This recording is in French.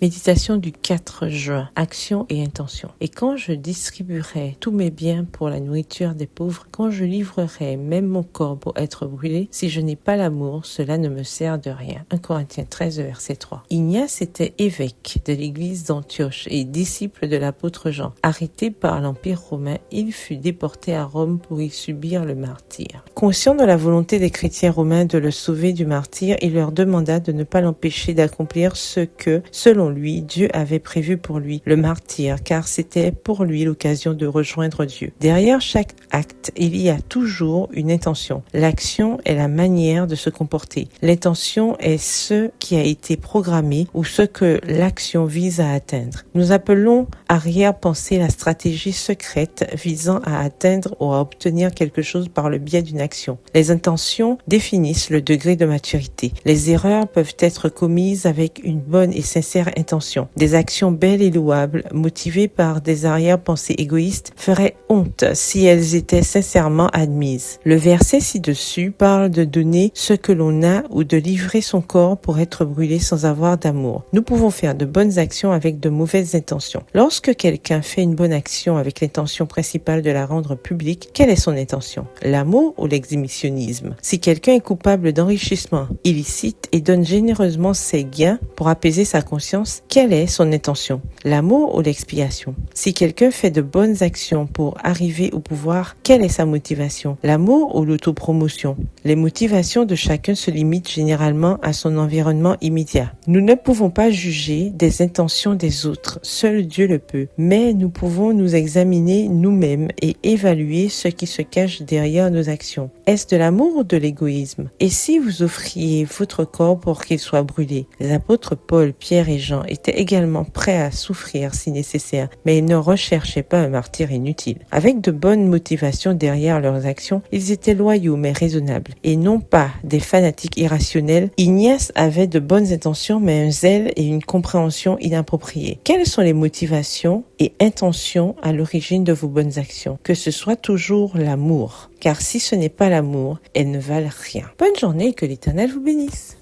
Méditation du 4 juin. Action et intention. Et quand je distribuerai tous mes biens pour la nourriture des pauvres, quand je livrerai même mon corps pour être brûlé, si je n'ai pas l'amour, cela ne me sert de rien. 1 Corinthiens 13, verset 3. Ignace était évêque de l'église d'Antioche et disciple de l'apôtre Jean. Arrêté par l'Empire romain, il fut déporté à Rome pour y subir le martyre. Conscient de la volonté des chrétiens romains de le sauver du martyre, il leur demanda de ne pas l'empêcher d'accomplir ce que, selon lui, Dieu avait prévu pour lui, le martyre, car c'était pour lui l'occasion de rejoindre Dieu. Derrière chaque acte, il y a toujours une intention. L'action est la manière de se comporter. L'intention est ce qui a été programmé ou ce que l'action vise à atteindre. Nous appelons arrière-pensée la stratégie secrète visant à atteindre ou à obtenir quelque chose par le biais d'une action. Les intentions définissent le degré de maturité. Les erreurs peuvent être commises avec une bonne et sincère intention. Des actions belles et louables, motivées par des arrière-pensées égoïstes, feraient honte si elles étaient sincèrement admises. Le verset ci-dessus parle de donner ce que l'on a ou de livrer son corps pour être brûlé sans avoir d'amour. Nous pouvons faire de bonnes actions avec de mauvaises intentions. Lorsque quelqu'un fait une bonne action avec l'intention principale de la rendre publique, quelle est son intention? L'amour ou l'exhibitionnisme? Si quelqu'un est coupable d'enrichissement illicite et donne généreusement ses gains pour apaiser sa conscience, quelle est son intention? L'amour ou l'expiation? Si quelqu'un fait de bonnes actions pour arriver au pouvoir, quelle est sa motivation? L'amour ou l'autopromotion? Les motivations de chacun se limitent généralement à son environnement immédiat. Nous ne pouvons pas juger des intentions des autres, seul Dieu le peut, mais nous pouvons nous examiner nous-mêmes et évaluer ce qui se cache derrière nos actions. Est-ce de l'amour ou de l'égoïsme? Et si vous offriez votre corps pour qu'il soit brûlé? Les apôtres Paul, Pierre et Jean étaient également prêts à souffrir si nécessaire, mais ils ne recherchaient pas un martyre inutile. Avec de bonnes motivations derrière leurs actions, ils étaient loyaux mais raisonnables, et non pas des fanatiques irrationnels. Ignace avait de bonnes intentions mais un zèle et une compréhension inappropriée. Quelles sont les motivations et intentions à l'origine de vos bonnes actions? Que ce soit toujours l'amour, car si ce n'est pas l'amour, elles ne valent rien. Bonne journée et que l'Éternel vous bénisse.